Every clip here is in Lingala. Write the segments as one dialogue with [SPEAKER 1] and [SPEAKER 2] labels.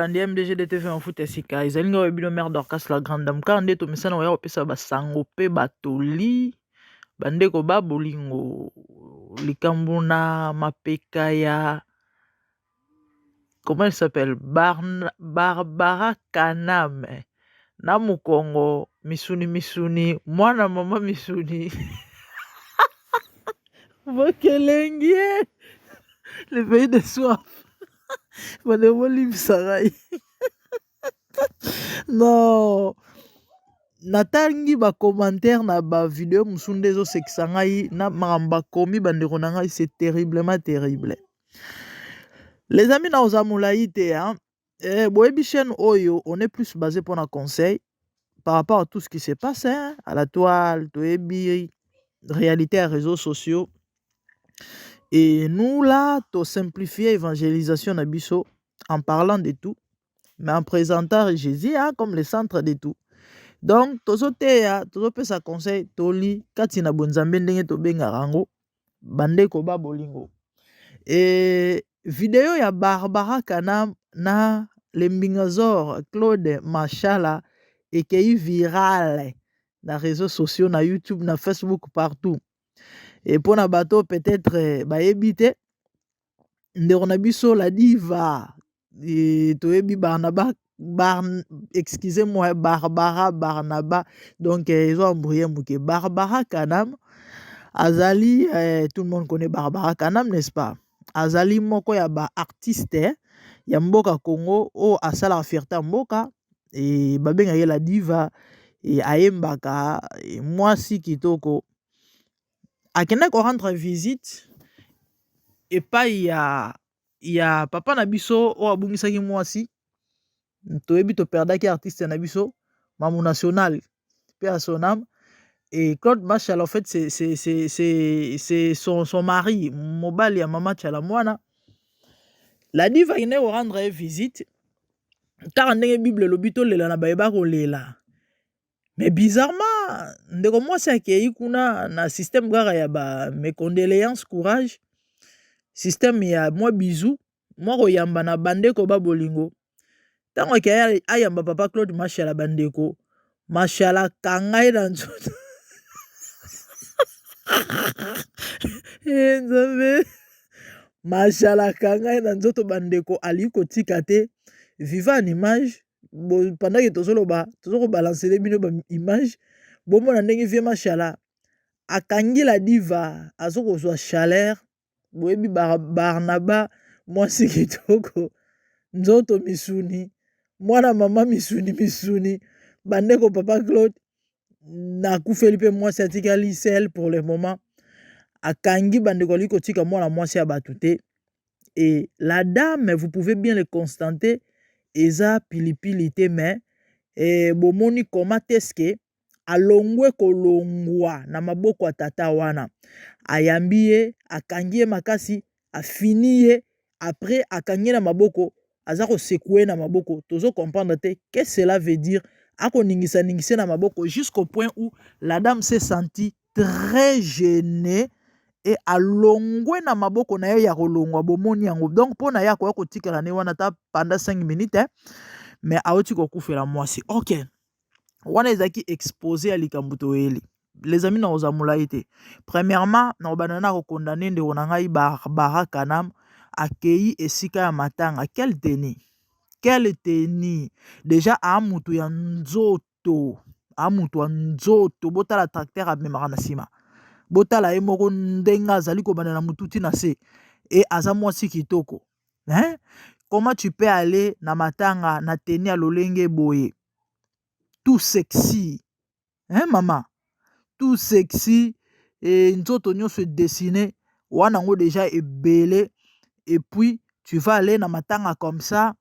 [SPEAKER 1] balandi MDG de TV mafuta esika ezali nga oyebino mère Dorcas la grande dame kaka nde tomesana oya kopesa basango mpe batoli bandeko babolingo likambo na mapeka ya comment elle s'appelle Barbara Kanam na mokongo misuni mwana mama misuni bokelengie le pays de soif bademolimsarai non natangi bacommentaire na bavideo mosusu nde ezosekisa ngai na makambo bakomi bandeko na ngai, c'est terriblement terrible les amis na oza molai te boyebi chaîne oyo on est plus basé pour un conseil par rapport à tout ce qui se passe à la toile toyebi réalité à réseaux sociaux et nous là to simplifier évangélisation na biso en parlant de tout mais en présentant Jésus comme le centre de tout. Donc tozoteya tozopesa conseil toli kati na bonzambe ndenge tobengaka yango bandeko babolingo et video ya Barbara Kanam na lembingazor Claude Machala ekei viral na réseaux sociaux na YouTube na Facebook partout et pour na bato peut-être bayebi te ndeko na biso la diva toyebi excusez-moi Barbara Barnaba donc ils ont embrouillé mouké Barbara Kanam Azali tout le monde connaît Barbara Kanam n'est-ce pas Azali moko ya ba artiste ya mboka Congo o asala fierté mboka et babenga ye la diva et ayembaka mwasi kitoko akenda ko rendre visite et pas ya papa na biso o abungisaki mwasi toyebi to perdaki artiste na biso mamu national pe à son âme et Claude Machal en fait c'est son mari mobali ya mama Chalamwana la diva ine ko rendre visite car ndenge bible lobito lela na bayeba ko lela mais bizarrement ndeko mwasi akei kuna na système gara ya ba mes condoléances courage système ya moi bisou moi koyamba na bandeko babolingo tango ke ayamba papa Claude Machala bandeko Machala kangai na nzoto nzambe Machala kangai na nzoto bandeko aliko tika te viva en image pendant que tozoko balancer les bino ba image bomo na ndenge vie Machala akangi la diva azoko zwa chaleur boyebi Barnaba mwasi kitoko nzoto misuni mwana mama misuni bandeko papa Claude na kufeli pe mwasi atikali sel pour le moment akangi bandeko aliko tika mwana mwasi abatute et la dame vous pouvez bien le constater eza pilipili te mais bomoni comment est-ce que alongwe kolongwa na maboko ya tata wana ayambi ye akangi ye makasi afini ye après akangi na maboko aza kosekue na maboko tozo comprendre te qu'est-ce que cela veut dire ako ningisa na maboko jusqu'au point où la dame s'est sentie très gênée et alongwe na maboko na ye ya kolongwa bomoni yango donc pona ya ko tikala ne wana ta pendant 5 minutes mais aoti ko kufela mwasi OK wana ezaki exposé à likambuto eli les amis na ozamula ite premièrement na banana ko condamner nde ona ngai Barbara Kanam akei esika ya matanga quelle tenue déjà amutu ya nzoto botala tracteur amemaka na sima botala ye moko ndenga azali kobanda na mututi na se et aza mwasi kitoko comment tu peux aller na matanga na tenue ya lolenge boye tout sexy maman tout sexy et nzoto nyonso dessiné wana ngo déjà ebele et puis tu vas aller na matanga comme ça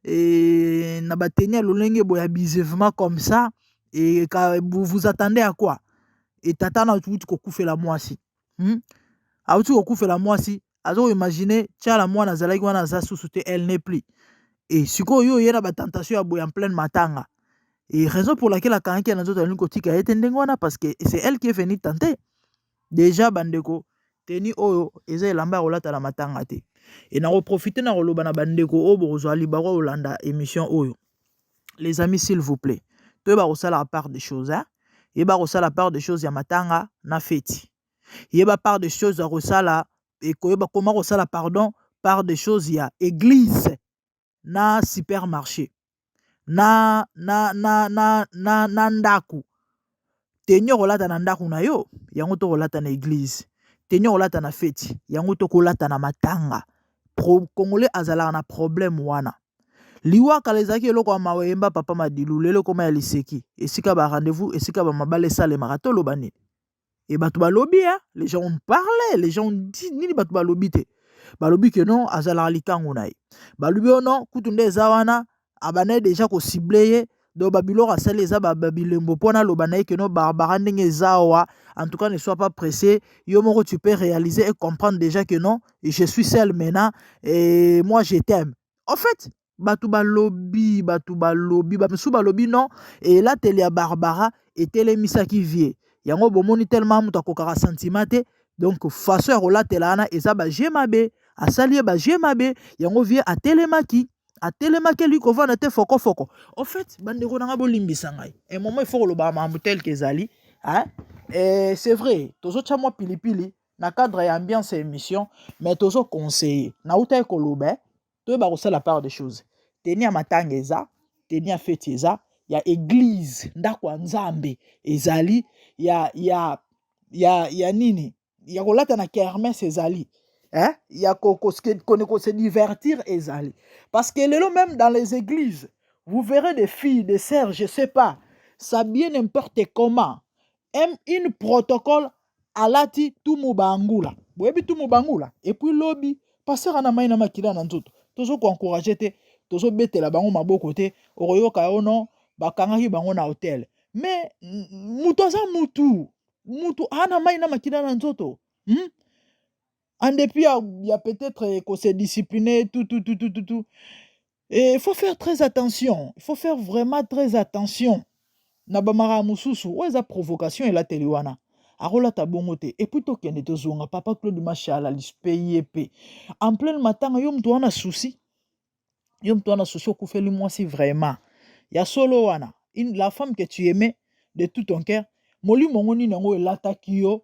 [SPEAKER 1] et na bateni ya lolenge boya bizevement comme ça et vous attendez à quoi et tata na uti kokufela mwasi auti kokufela mwasi azo imaginer tiala mwana azalaki wana aza susu te elle n'est plus et sikoyo ye na batentation ya boya en pleine matanga et raison pour laquelle akangaki na nzoto alingi kotika ye te ndenge wana parce que c'est elle qui est venue tenter déjà bandeko teni oyo eza elamba ya kolata na matanga te Et na profiter na roloba na bandeko o bozwa libaro olanda émission oyo. Les amis, s'il vous plaît, tu vas aussi la part des choses, hein? Il va aussi la part des choses ya matanga na feti. Il va part des choses à rosala et comment rosala pardon, part des choses ya église na supermarché. Na ndaku. Tenyo rolata na ndaku na yo, yango to rolata na église. Tenyo rolata na feti, yango to kolata na matanga. Congolais azala na problème wana. Liwa kalezaki eloko mawemba papa madilu lelo koma ya liseki. Esika ba rendez-vous, esika ba mabale sale marato lobani. Et batu ba lobby, hein? Les gens ont parlé, les gens ont dit nini batu ba lobby te. Ba lobby que non azala likango na ye. Ba lobby non kutunde zawana abane déjà ko ciblé do babilo rasali za babilembo pona lobana que non barbara ndenge zawa. En tout cas ne sois pas pressé. Yo moko tu peux réaliser et comprendre déjà que non, je suis seul maintenant et moi je t'aime. En fait, batu ba lobby, bamsu ba lobby non et là tele ya Barbara et tele misaki vie. Yango bomoni tellement muta kokara sentiment te donc façon rola telana eza ba jemabe asali ba jemabe yango vie a telemaki lui kovana te foko. En fait bandeko nanga bolimbisa ngai un moment il faut le ba mambutel kezali hein et c'est vrai tozo cha moi pilipili na cadre ya ambiance émission mais tozo conseiller na uta ekoloba to ba la part des choses tenia matanga eza tenia feti eza ya église ndako nzambe ezali ya nini ya kolata na kermesse ezali hein ya ko se divertir ezali parce que lelo même dans les églises vous verrez des filles des sœurs je sais pas s'habiller n'importe comment une protocole alati tout mubangula boyebi tout mubangula et puis lobby passer na maina makila na nzoto tozo ko encourager te tozo betela bango maboko te okoyoka yo non bakangaki bango na hotel mais mutu aza mutu ana maina makila na nzoto en dépit ya peut-être qu'on se discipliner tout et il faut faire très attention il faut faire vraiment très attention na bamara mususu oza provocation et la teliwana arola tabongo te et puis tokende tozonga papa Claude Machala lispeye pe en plein matin yo mtu wana souci okufeli mwasi vraiment ya solo wana la femme que tu aimais de tout ton cœur molimo ngoni nango elataki yo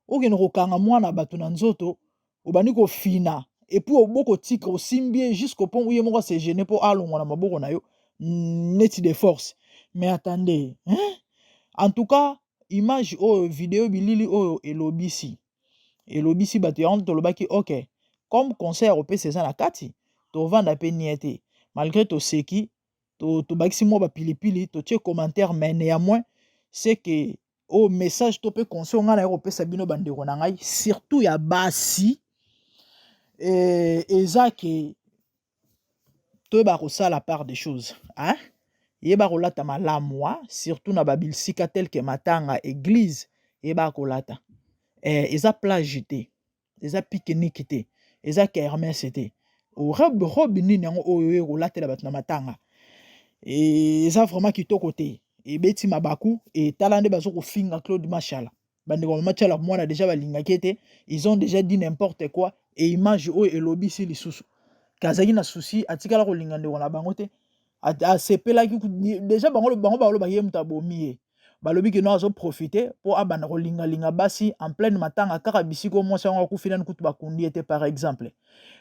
[SPEAKER 1] okende kokanga mwana bato na nzoto obani kofina et puis oboko tika osimbie jusqu'au point où ye moko se gêner pour alongo na maboko na yo neti de force mais attendez hein? En tout cas image oyo vidéo bilili oyo elobisi bato yango tolobaki ok comme concert opesa eza na kati tovanda pe niete malgré toseki tobakisi mwa bapilipili totie commentaire mais néanmoins c'est que au message to pe conseil nga na yo kopesa bino bandeko na ngai surtout ya basi eza ke toyeba kosala part des choses hein yeba kolata malamu surtout na babilisika tel que matanga église yeba kolata eza plage te eza pique-nique te eza kermesse te robe nini yango oyo kolatela bato na matanga eza vraiment kitoko te ebeti mabaku etala nde bazo kofinga Claude Machala bandeko Machala mwana déjà balingaki te ils ont déjà dit n'importe quoi et image oyo elobisi lisusu kazaki na souci atikala kolinga ndeko na bango te asepelaki déjà bango balobaki ye mutu abomi ye balobi ke no azo profiter po abanda kolingalinga basi en pleine matanga kaka bisiko mwasi yango akufi nani kutu bakundi ete par exemple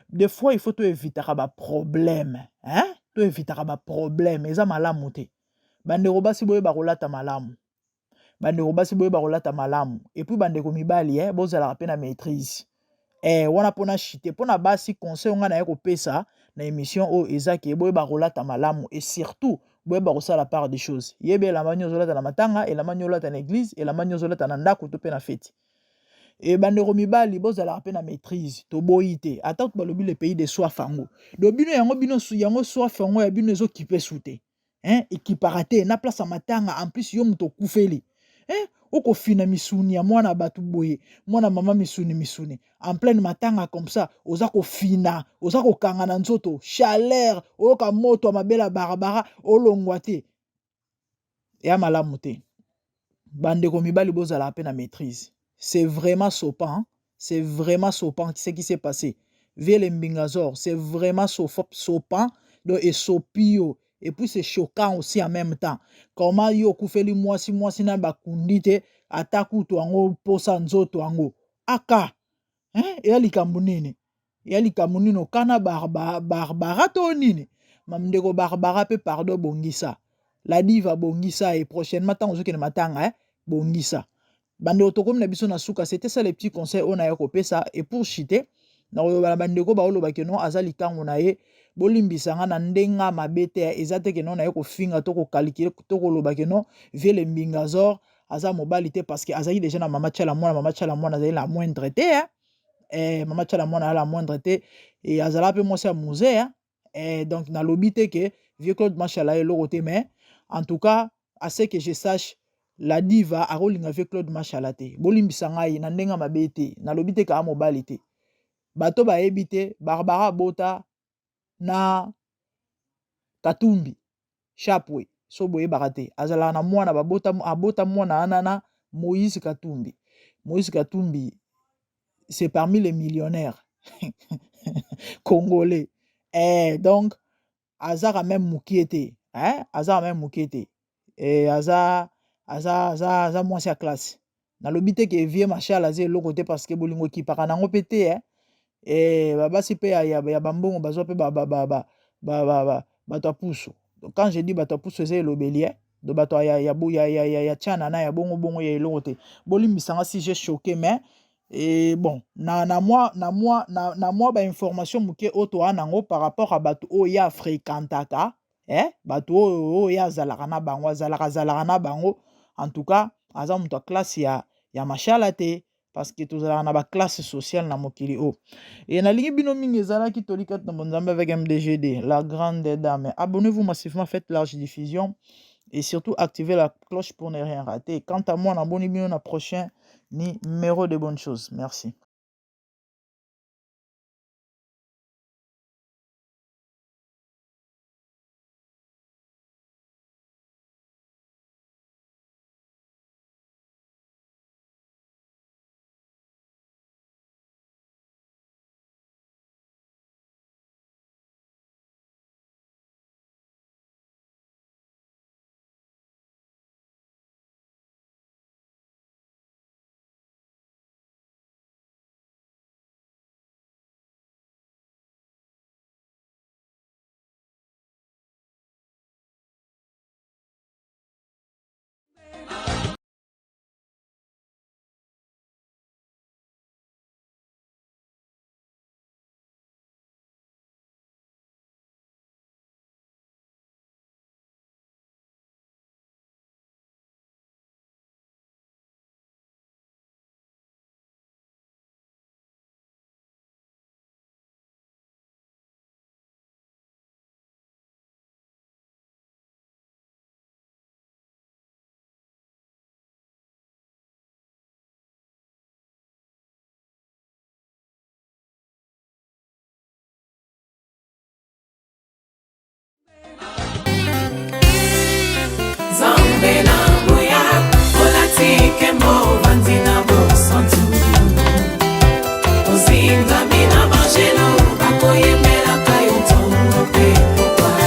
[SPEAKER 1] des fois il faut to évitaka baproblème hein to évitaka baproblème eza malamu te bandeko basi boyeba kolata malamu et puis bandeko mibali bozalaka mpe na maîtrise wana mpona chite mpona basi conseil nga na ye kopesa na émission oyo eza ke boyeba kolata malamu et surtout boyeba kosala part des choses yebe elamba nyonso olata na matanga elamba nyonso olata na église elamba nyonso olata na ndako to mpe na feti e bandeko mibali bozalaka mpe na maîtrise toboyi te ata balobi le pays de soif yango do bino yango soif yango ya bino ezokipe su te ekipaka te na place ya matanga en plus yo moto okufeli okofina misuni ya mwana bato boye mwana mama misuni en pleine matanga comme ça oza kofina oza kokanga na nzoto chaleur oyoka moto ya mabela barabara olongwa te ya malamu te bandeko mibali bozala pe na maîtrise c'est vraiment sopant ce qui s'est passé Vieux Mbingazor, c'est vraiment sopant et sopio. Et puis c'est choquant aussi en même temps. Comment yo kufeli mwasi na bakundite ataku tuango posa nzoto ango. Aka, ya likambo nini? Ya likambo nini okana barbara to nini? Mamdeko barbara pe pardon bongisa. La diva bongisa et prochainement tant ozokene matanga bongisa. Bande otokomi na biso na suka, c'était ça les petits conseils on a kopé ça et pour chiter na oyobala bandeko baoloba ke non aza likango na ye bolimbisanga na ndenga mabete ezate ke non na ye kofinga to kokalkile to koloba ke non Vieux Mbingazor aza mobali te parce que azali déjà na mama tchala mwana azali la moindre te mama tchala mwana la moindre te et azala pe mwasi ya musée donc na lobi te ke Vieux Claude Machala eloko te mais en tout cas à ce que je sache la diva akolinga Vieux Claude Machala te bolimbisa ngai na ndenga mabe te na lobi te ka mobali te bato bayebi te Barbara Bota na Katumbi Chapwe so boyebaka te azalaka na mwana abota mwana anana Moïse Katumbi. Moïse Katumbi c'est parmi les millionnaires congolais donc azaka même mukiete azaka même mukiete aza mwasi ya classe nalobi te ke Vieux Machala aza eloko te parce que bolingo ekipaka nango pe te babasi pe ya bambongo bazwa pe bato ya pusu. Quand je dis bato ya pusu eza elobeli do bato ya tiana na ya bongo ya eloko te bolimbisanga si j'ai choqué mais et bon na moi ba information muke oto anango par rapport à bato o ya fréquentaka bato o ya zalaka na bango zalaka na bango en tout cas aza muto classe ya Machala te parce que tozalaka na ba classe sociale na mokili o et nalingi bino mingi ezalaki tolika na bonzambe avec MDGD la grande dame. Abonnez-vous massivement, faites large diffusion et surtout activez la cloche pour ne rien rater. Quant à moi, on abonne bino na prochain numéro de bonnes choses. Merci.